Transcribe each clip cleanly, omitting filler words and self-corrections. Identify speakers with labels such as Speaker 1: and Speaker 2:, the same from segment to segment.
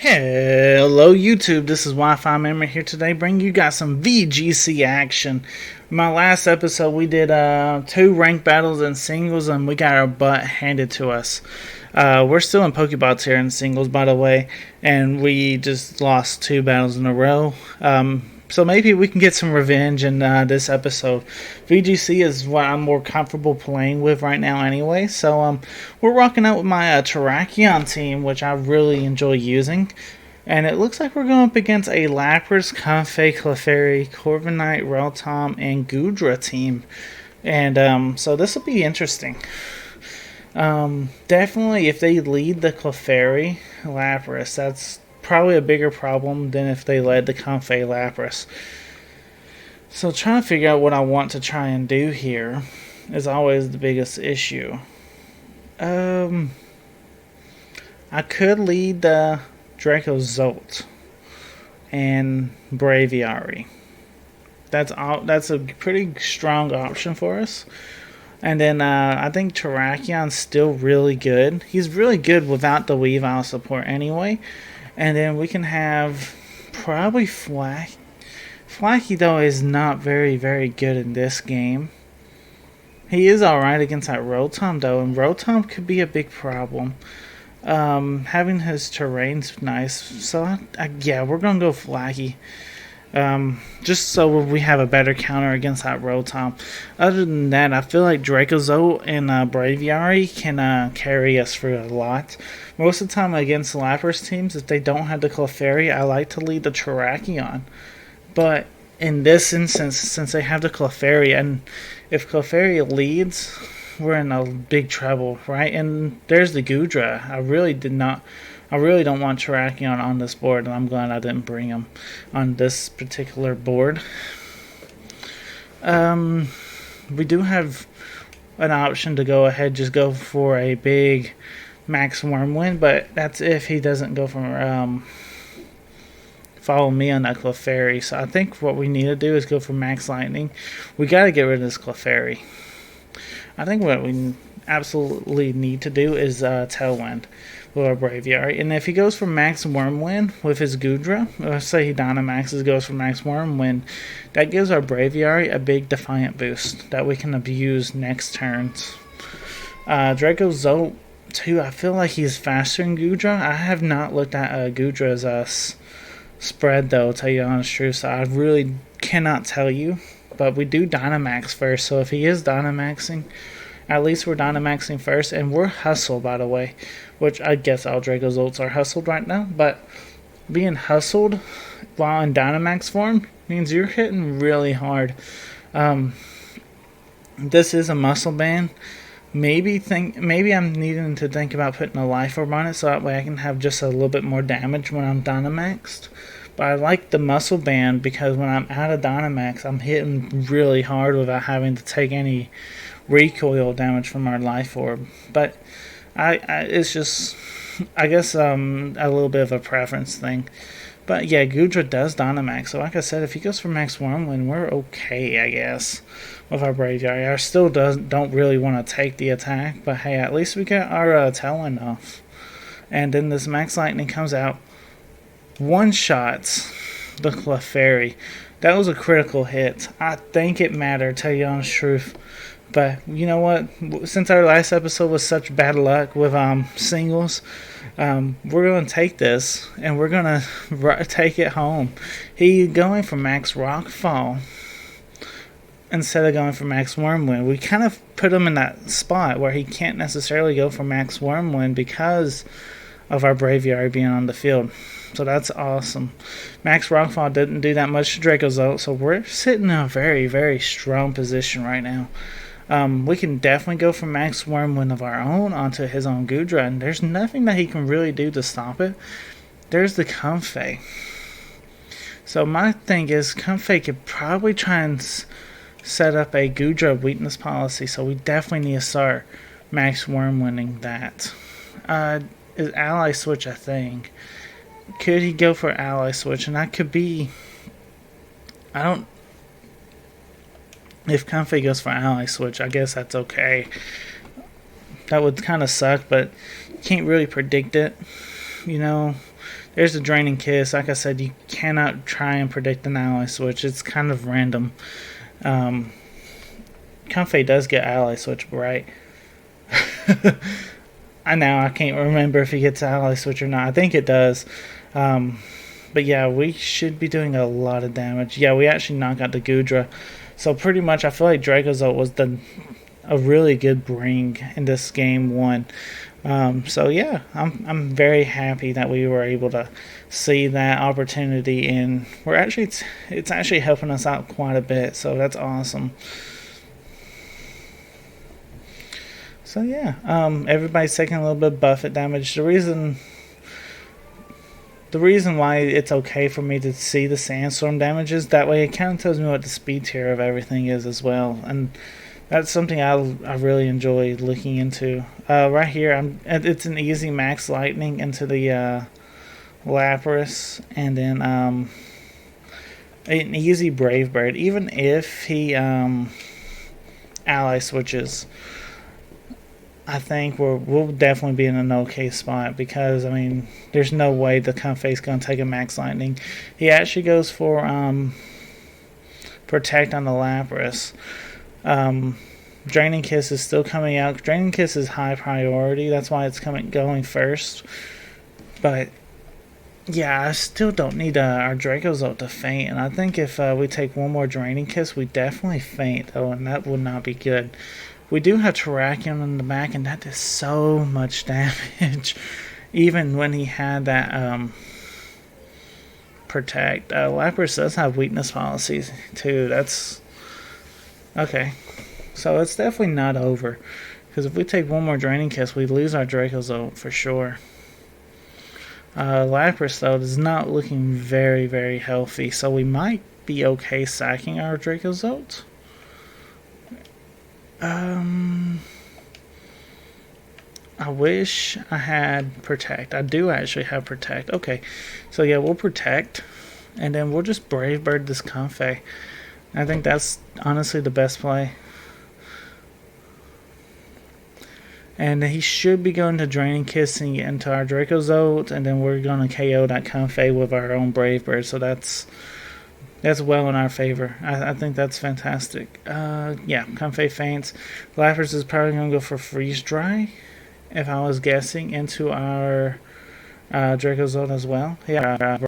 Speaker 1: Hello YouTube, this is Wi-Fi Memory here today, bringing you guys some VGC action. In my last episode we did 2 ranked battles in singles and we got our butt handed to us. We're still in Pokeballs here in singles, by the way, and we just lost 2 battles in a row. So maybe we can get some revenge in this episode. VGC is what I'm more comfortable playing with right now anyway. So we're rocking out with my Terrakion team, which I really enjoy using. And it looks like we're going up against a Lapras, Comfey, Clefairy, Corviknight, Rotom, and Goodra team. And so this will be interesting. Definitely if they lead the Clefairy, Lapras, that's probably a bigger problem than if they led the Comfey Lapras. So trying to figure out what I want to try and do here is always the biggest issue. I could lead the Dracozolt and Braviary. That's a pretty strong option for us. And then I think Terrakion's still really good. He's really good without the Weavile support anyway. And then we can have probably Flaky. Flaky, though, is not very, very good in this game. He is alright against that Rotom, though, and Rotom could be a big problem. Having his terrain's nice, so yeah, we're going to go Flaky. Just so we have a better counter against that Rotom. Other than that, I feel like Dracozolt and Braviary can carry us for a lot. Most of the time against Lapras teams, if they don't have the Clefairy, I like to lead the Terrakion. But in this instance, since they have the Clefairy, and if Clefairy leads, we're in a big trouble, right? And there's the Goodra. I really don't want Terrakion on this board, and I'm glad I didn't bring him on this particular board. We do have an option to go ahead, just go for a big Max Wormwind, but that's if he doesn't go for follow me on that Clefairy. So I think what we need to do is go for Max Lightning. We got to get rid of this Clefairy. I think what we absolutely need to do is Tailwind with our Braviary. And if he goes for Max Wormwind with his Goodra, let's say he Dynamaxes, goes for Max Wormwind, that gives our Braviary a big Defiant boost that we can abuse next turns. Dracozolt, too, I feel like he's faster than Goodra. I have not looked at Goodra's spread, though, to tell you the honest truth, so I really cannot tell you. But we do Dynamax first, so if he is Dynamaxing, at least we're Dynamaxing first, and we're hustled, by the way, which I guess all Dracozolts are hustled right now, but being hustled while in Dynamax form means you're hitting really hard. This is a muscle band. Maybe I'm needing to think about putting a Life Orb on it so that way I can have just a little bit more damage when I'm Dynamaxed. But I like the muscle band because when I'm out of Dynamax, I'm hitting really hard without having to take any recoil damage from our Life Orb. But it's just, I guess, a little bit of a preference thing. But yeah, Goodra does Dynamax. So like I said, if he goes for Max Wormwind, we're okay, I guess, with our Braviary. I still don't really want to take the attack. But hey, at least we got our Tailwind off. And then this Max Lightning comes out. One-shots the Clefairy. That was a critical hit. I think it mattered, tell you the honest truth. But you know what? Since our last episode was such bad luck with singles, we're going to take this and we're going to take it home. He going for Max Rockfall instead of going for Max Wormwind. We kind of put him in that spot where he can't necessarily go for Max Wormwind because of our Braviary being on the field. So that's awesome. Max Rockfall didn't do that much to Dracozolt, so we're sitting in a very, very strong position right now. We can definitely go for Max Wormwind of our own onto his own Goodra, and there's nothing that he can really do to stop it. There's the Comfey. So my thing is, Comfey could probably try and set up a Goodra weakness policy, so we definitely need to start Max Wormwinding that. Is Ally Switch a thing? Could he go for Ally Switch? And that could be... If Comfey goes for Ally Switch, I guess that's okay. That would kind of suck, but you can't really predict it. you know, there's the Draining Kiss. Like I said, you cannot try and predict an ally switch. It's kind of random. Comfey does get ally switch, right? I can't remember if he gets ally switch or not. I think it does. But yeah, we should be doing a lot of damage. Yeah, we actually knock out the Goodra. So pretty much I feel like Dracozolt was a really good bring in this game 1. So yeah, I'm very happy that we were able to see that opportunity, and it's actually helping us out quite a bit. So that's awesome. So yeah, everybody's taking a little bit of buffet damage. The reason why it's okay for me to see the sandstorm damages, that way it kind of tells me what the speed tier of everything is as well, and that's something I really enjoy looking into. Right here, it's an easy max lightning into the Lapras, and then an easy Brave Bird, even if he ally switches. I think we'll definitely be in an okay spot, because I mean, there's no way the Comfey's gonna take a max lightning. He actually goes for protect on the Lapras. Draining Kiss is still coming out. Draining Kiss is high priority. That's why it's going first. But yeah, I still don't need our Dracozolt to faint. And I think if we take one more Draining Kiss, we definitely faint, though, and that would not be good. We do have Terrakion in the back, and that does so much damage. Even when he had that protect. Lapras does have weakness policies too. That's okay. So it's definitely not over, because if we take one more Draining Kiss, we lose our Dracozolt for sure. Lapras, though, is not looking very, very healthy, so we might be okay sacking our Dracozolt. I wish I had Protect. I do actually have Protect. Okay, so yeah, we'll Protect, and then we'll just Brave Bird this Comfey. I think that's honestly the best play. And he should be going to Draining Kiss and get into our Dracozolt, and then we're going to KO that Comfey with our own Brave Bird. So that's well in our favor. I think that's fantastic. Yeah, Comfey faints. Lapras is probably going to go for Freeze Dry, if I was guessing, into our Dracozolt as well. Yeah,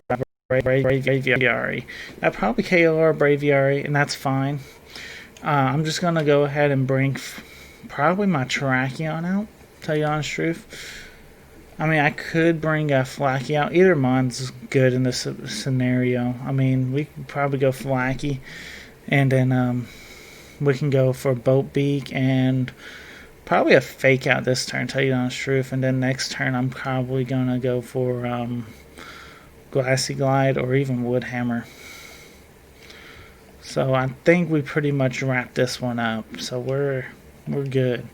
Speaker 1: Braviary. I'd probably KO our Braviary, and that's fine. I'm just going to go ahead and bring probably my Terrakion out, tell you the honest truth. I mean, I could bring a Flaky out. Either mine's good in this scenario. I mean, we could probably go Flaky, and then we can go for Boat Beak and probably a Fake Out this turn, tell you the honest truth. And then next turn, I'm probably going to go for Glassy Glide or even Wood Hammer. So I think we pretty much wrapped this one up. So we're good.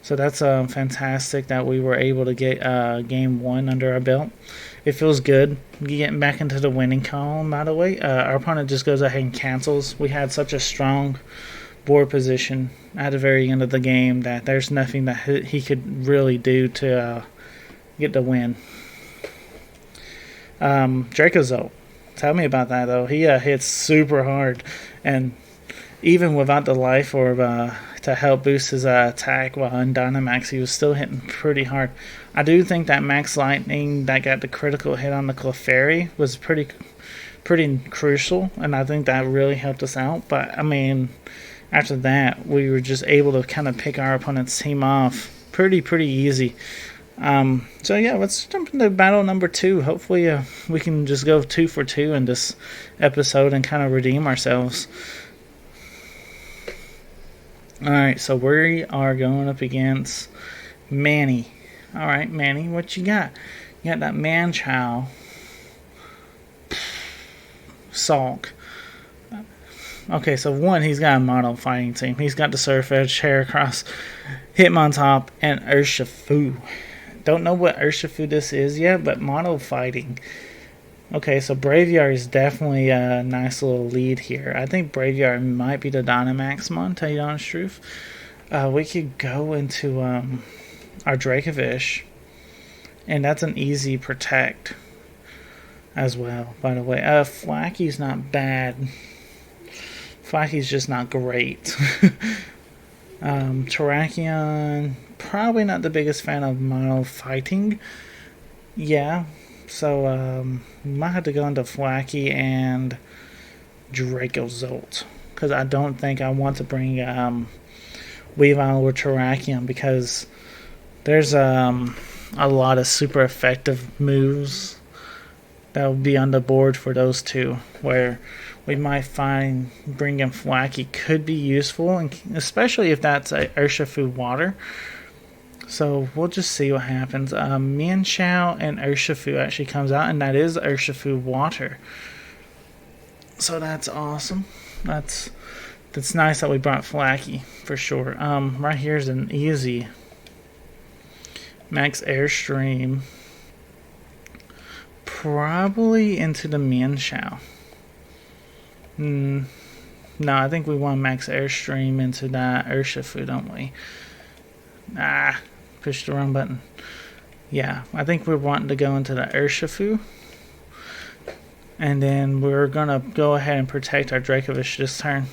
Speaker 1: So that's fantastic that we were able to get game 1 under our belt. It feels good getting back into the winning column, by the way. Our opponent just goes ahead and cancels. We had such a strong board position at the very end of the game that there's nothing that he could really do to get the win. Dracozolt. Tell me about that, though. He hits super hard, and even without the Life Orb to help boost his attack while on Dynamax, he was still hitting pretty hard. I do think that Max Lightning that got the critical hit on the Clefairy was pretty crucial, and I think that really helped us out. But, I mean, after that, we were just able to kind of pick our opponent's team off pretty easy. So, yeah, let's jump into battle number 2. Hopefully we can just go 2 for 2 in this episode and kind of redeem ourselves. Alright, so we are going up against Manny. Alright, Manny, what you got? You got that Manchow. Sulk. Okay, so one, he's got a model fighting team. He's got the Surf Edge, Heracross, Hitmontop, and Urshifu. Don't know what Urshifu this is yet, but model fighting. Okay, so Braviary is definitely a nice little lead here. I think Braviary might be the Dynamax mon, tell you the honest truth. We could go into our Dracovish And that's an easy protect as well, by the way. Flacky's not bad. Flacky's just not great. Terrakion, probably not the biggest fan of mono fighting. Yeah, so might have to go into Flacky and Dracozolt, because I don't think I want to bring Weavile or Terrakion, because there's a lot of super effective moves that will be on the board for those two, where we might find bringing Flacky could be useful, and especially if that's a Urshifu water. So we'll just see what happens. Mienshao and Urshifu actually comes out, and that is Urshifu water. So that's awesome. That's nice that we brought Flacky for sure. Right here's an easy Max Airstream. Probably into the Mienshao. No, I think we want Max Airstream into that Urshifu, don't we? Pushed the wrong button. Yeah, I think we're wanting to go into the Urshifu. And then we're going to go ahead and protect our Dracovish this turn.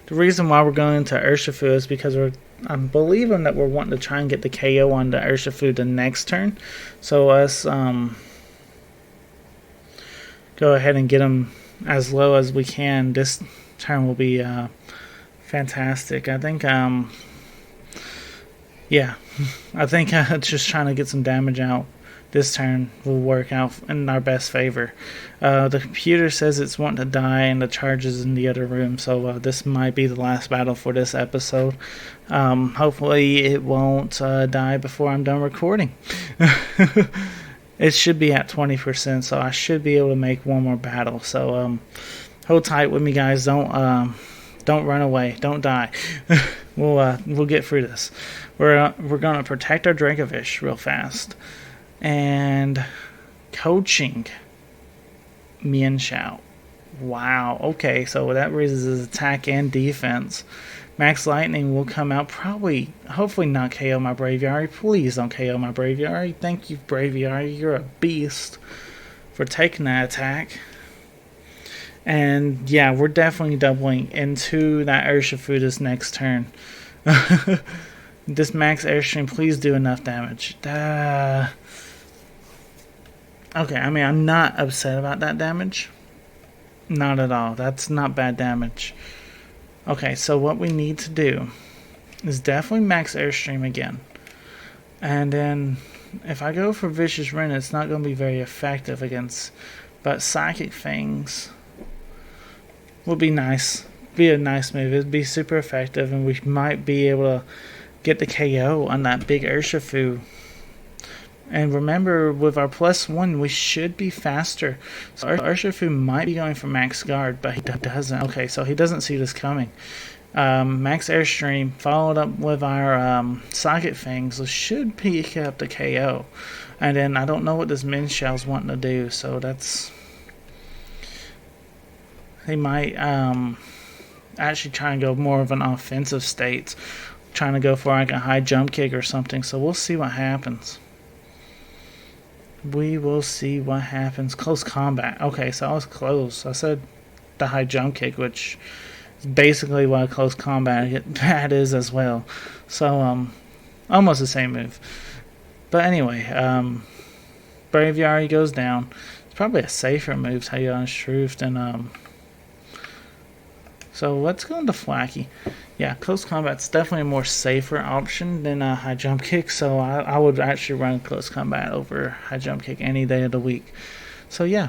Speaker 1: The reason why we're going into Urshifu is because I'm believing that we're wanting to try and get the KO on the Urshifu the next turn. So us go ahead and get him as low as we can. This turn will be fantastic. I think, yeah, I think just trying to get some damage out this turn will work out in our best favor. The computer says it's wanting to die and the charge is in the other room, so this might be the last battle for this episode. Hopefully it won't die before I'm done recording. It should be at 20%, so I should be able to make one more battle. So hold tight with me, guys. Don't run away. Don't die. We'll get through this. We're gonna protect our Dracovish real fast. And coaching Mienshao. Wow. Okay, so that raises his attack and defense. Max Lightning will come out, hopefully not KO my Braviary. Please don't KO my Braviary. Thank you, Braviary. You're a beast for taking that attack. And yeah, we're definitely doubling into that Urshifu this next turn. This Max Airstream, please do enough damage. Okay, I mean, I'm not upset about that damage. Not at all. That's not bad damage. Okay, so what we need to do is definitely Max Airstream again. And then if I go for Vicious Rend, it's not going to be very effective against... But Psychic Fangs would be nice. Be a nice move. It'd be super effective, and we might be able to get the KO on that big Urshifu. And remember, with our +1, we should be faster. So Urshifu might be going for Max Guard, but he doesn't. Okay, so he doesn't see this coming. Max Airstream followed up with our Socket Fangs, so should pick up the KO. And then I don't know what this Mienshao's wanting to do, so that's... He might actually try and go more of an offensive state, trying to go for like a high jump kick or something, so we'll see what happens. We will see what happens. Close combat. Okay, so I was close. I said the high jump kick, which is basically what close combat that is as well. So, almost the same move. But anyway, Braviary goes down. It's probably a safer move, to tell you the honest truth, than, so let's go into Flacky. Yeah, close combat's definitely a more safer option than a high jump kick, so I would actually run close combat over high jump kick any day of the week. So yeah.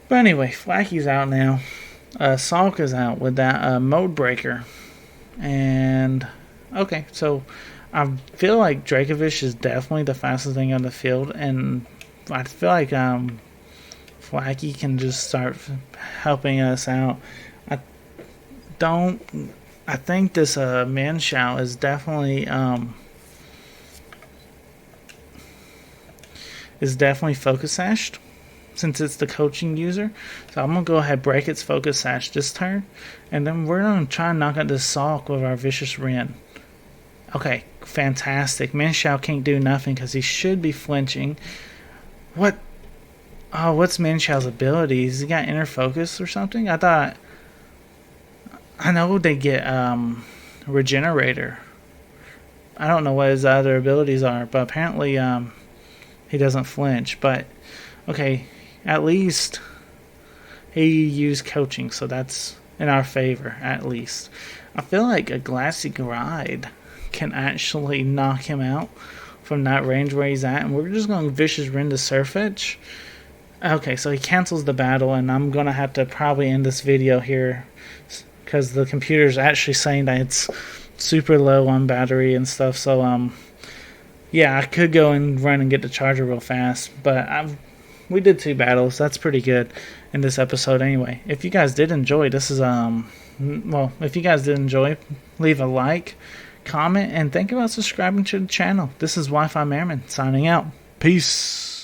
Speaker 1: But anyway, Flacky's out now. Salk is out with that mode breaker. And okay, so I feel like Dracovish is definitely the fastest thing on the field, and I feel like Flacky can just start helping us out. I think this Mienshao is definitely focus sashed, since it's the coaching user. So I'm gonna go ahead and break its focus sash this turn, and then we're gonna try and knock out this Salk with our Vicious Rend. Okay, fantastic. Minshao can't do nothing because he should be flinching. What? Oh, what's Minshao's abilities? He got inner focus or something? I know they get regenerator. I don't know what his other abilities are, but apparently he doesn't flinch. But okay, at least he used coaching, so that's in our favor, at least. I feel like a Glassy Glide can actually knock him out from that range where he's at, and we're just going to Vicious Rend to Surf Edge. Okay, so he cancels the battle, and I'm going to have to probably end this video here because the computer's actually saying that it's super low on battery and stuff. So, yeah, I could go and run and get the charger real fast, but we did 2 battles. That's pretty good in this episode anyway. If you guys did enjoy, this is, well, if you guys did enjoy, leave a like, comment, and think about subscribing to the channel. This is Wi-Fi Merriman signing out. Peace.